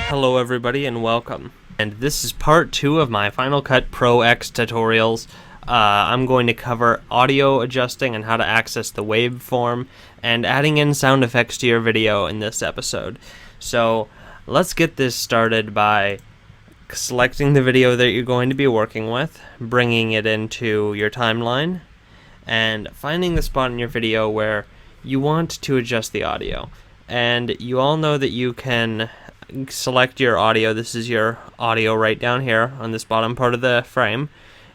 Hello everybody and welcome. And this is part 2 of my Final Cut Pro X tutorials. I'm going to cover audio adjusting and how to access the waveform and adding in sound effects to your video in this episode. So let's get this started by selecting the video that you're going to be working with, bringing it into your timeline, and finding the spot in your video where you want to adjust the audio. And you all know that you can select your audio. This is your audio right down here on this bottom part of the frame.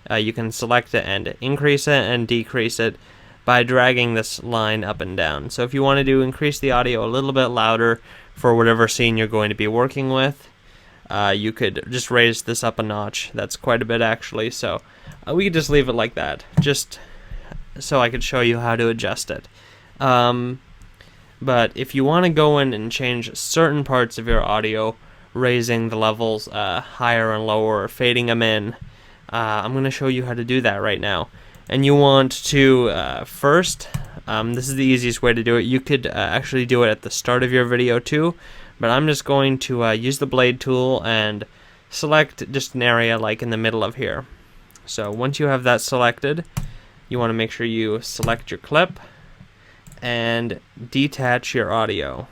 You can select it and increase it and decrease it by dragging this line up and down. So if you wanted to increase the audio a little bit louder for whatever scene you're going to be working with, you could just raise this up a notch. That's quite a bit actually, so we could just leave it like that, just so I could show you how to adjust it. But if you want to go in and change certain parts of your audio, raising the levels higher and lower, fading them in, I'm going to show you how to do that right now. And you want to first, this is the easiest way to do it. You could actually do it at the start of your video too, but I'm just going to use the blade tool and select just an area like in the middle of here. So once you have that selected, you want to make sure you select your clip and detach your audio.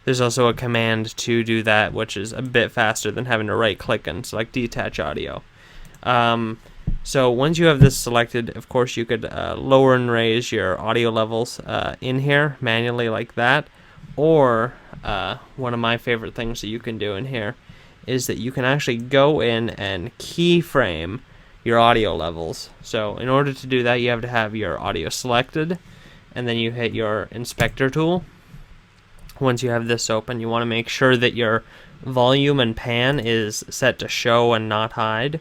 There's also a command to do that, which is a bit faster than having to right click and select detach audio. So once you have this selected, of course you could lower and raise your audio levels in here manually like that, or one of my favorite things that you can do in here is that you can actually go in and keyframe your audio levels. So in order to do that, you have to have your audio selected, and then you hit your inspector tool. Once you have this open, you want to make sure that your volume and pan is set to show and not hide,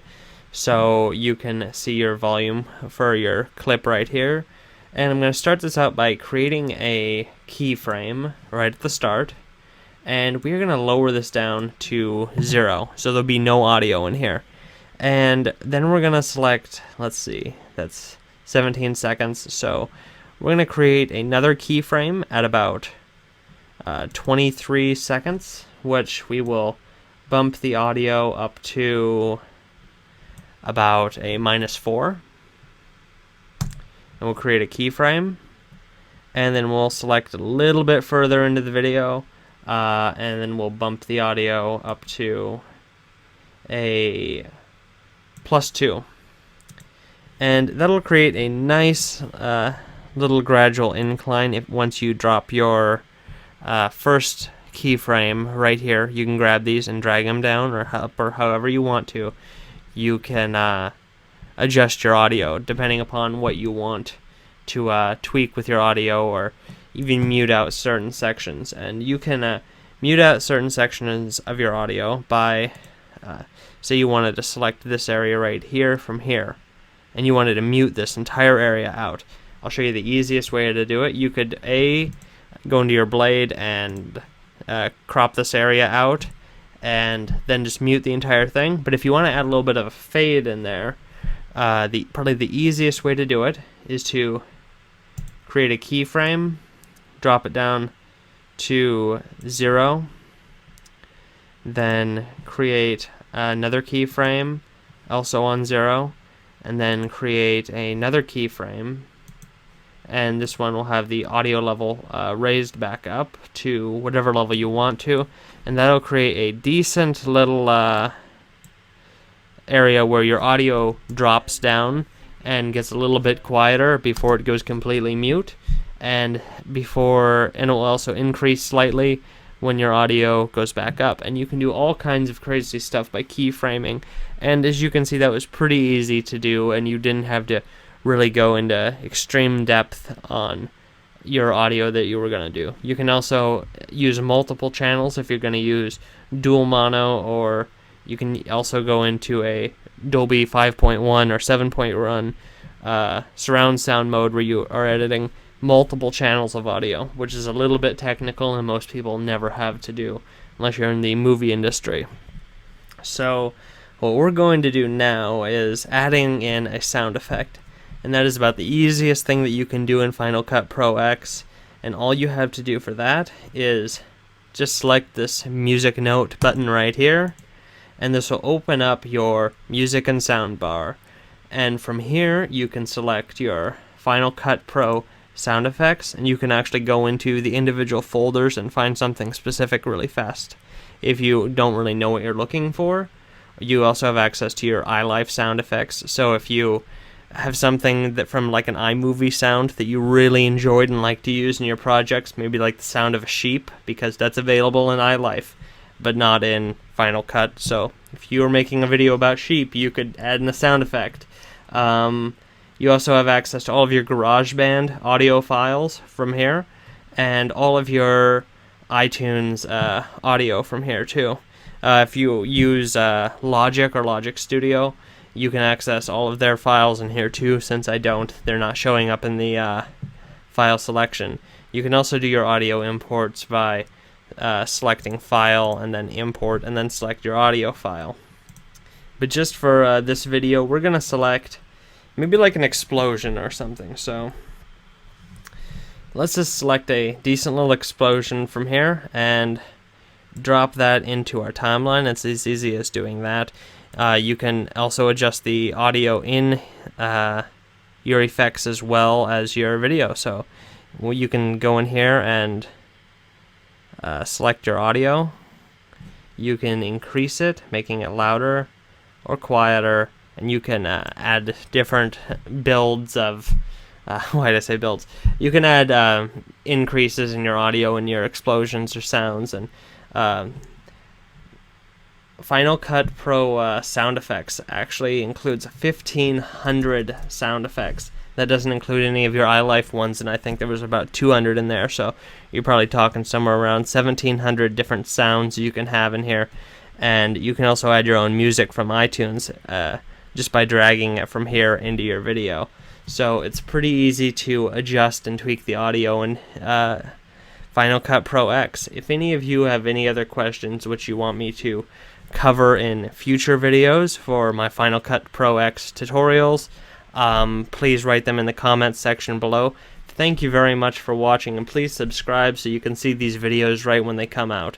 so you can see your volume for your clip right here. And I'm going to start this out by creating a keyframe right at the start, and we're going to lower this down to 0, so there'll be no audio in here. And then we're going to select, let's see, that's 17 seconds, so we're going to create another keyframe at about 23 seconds, which we will bump the audio up to about a -4. And we'll create a keyframe, and then we'll select a little bit further into the video, and then we'll bump the audio up to a +2. And that'll create a nice little gradual incline. Once you drop your first keyframe right here, you can grab these and drag them down or up or however you want to. You can adjust your audio depending upon what you want to tweak with your audio, or even mute out certain sections. And you can mute out certain sections of your audio by, say you wanted to select this area right here from here, and you wanted to mute this entire area out. I'll show you the easiest way to do it. You could go into your blade and crop this area out, and then just mute the entire thing. But if you want to add a little bit of a fade in there, probably the easiest way to do it is to create a keyframe, drop it down to 0, then create another keyframe also on 0, and then create another keyframe, and this one will have the audio level raised back up to whatever level you want to, and that'll create a decent little area where your audio drops down and gets a little bit quieter before it goes completely mute, and it will also increase slightly when your audio goes back up. And you can do all kinds of crazy stuff by keyframing, and as you can see, that was pretty easy to do, and you didn't have to really go into extreme depth on your audio that you were going to do. You can also use multiple channels if you're going to use dual mono, or you can also go into a Dolby 5.1 or 7.1 surround sound mode where you are editing multiple channels of audio, which is a little bit technical and most people never have to do unless you're in the movie industry. So what we're going to do now is adding in a sound effect, and that is about the easiest thing that you can do in Final Cut Pro X. And all you have to do for that is just select this music note button right here, and this will open up your music and sound bar. And from here you can select your Final Cut Pro sound effects, and you can actually go into the individual folders and find something specific really fast. If you don't really know what you're looking for, you also have access to your iLife sound effects. So if you have something that from like an iMovie sound that you really enjoyed and like to use in your projects, maybe like the sound of a sheep, because that's available in iLife but not in Final Cut. So if you were making a video about sheep, you could add in a sound effect. You also have access to all of your GarageBand audio files from here, and all of your iTunes audio from here too. If you use Logic or Logic Studio, you can access all of their files in here too. Since I don't, they're not showing up in the file selection. You can also do your audio imports by selecting File and then Import, and then select your audio file. But just for this video, we're going to select maybe like an explosion or something. So let's just select a decent little explosion from here and drop that into our timeline. It's as easy as doing that. You can also adjust the audio in your effects as well as your video. So you can go in here and select your audio. You can increase it, making it louder or quieter, and you can add different builds of why did I say builds? You can add increases in your audio and your explosions or sounds. And Final Cut Pro sound effects actually includes 1,500 sound effects. That doesn't include any of your iLife ones, and I think there was about 200 in there, so you're probably talking somewhere around 1,700 different sounds you can have in here. And you can also add your own music from iTunes just by dragging it from here into your video. So it's pretty easy to adjust and tweak the audio in Final Cut Pro X. If any of you have any other questions which you want me to cover in future videos for my Final Cut Pro X tutorials, please write them in the comments section below. Thank you very much for watching, and please subscribe so you can see these videos right when they come out.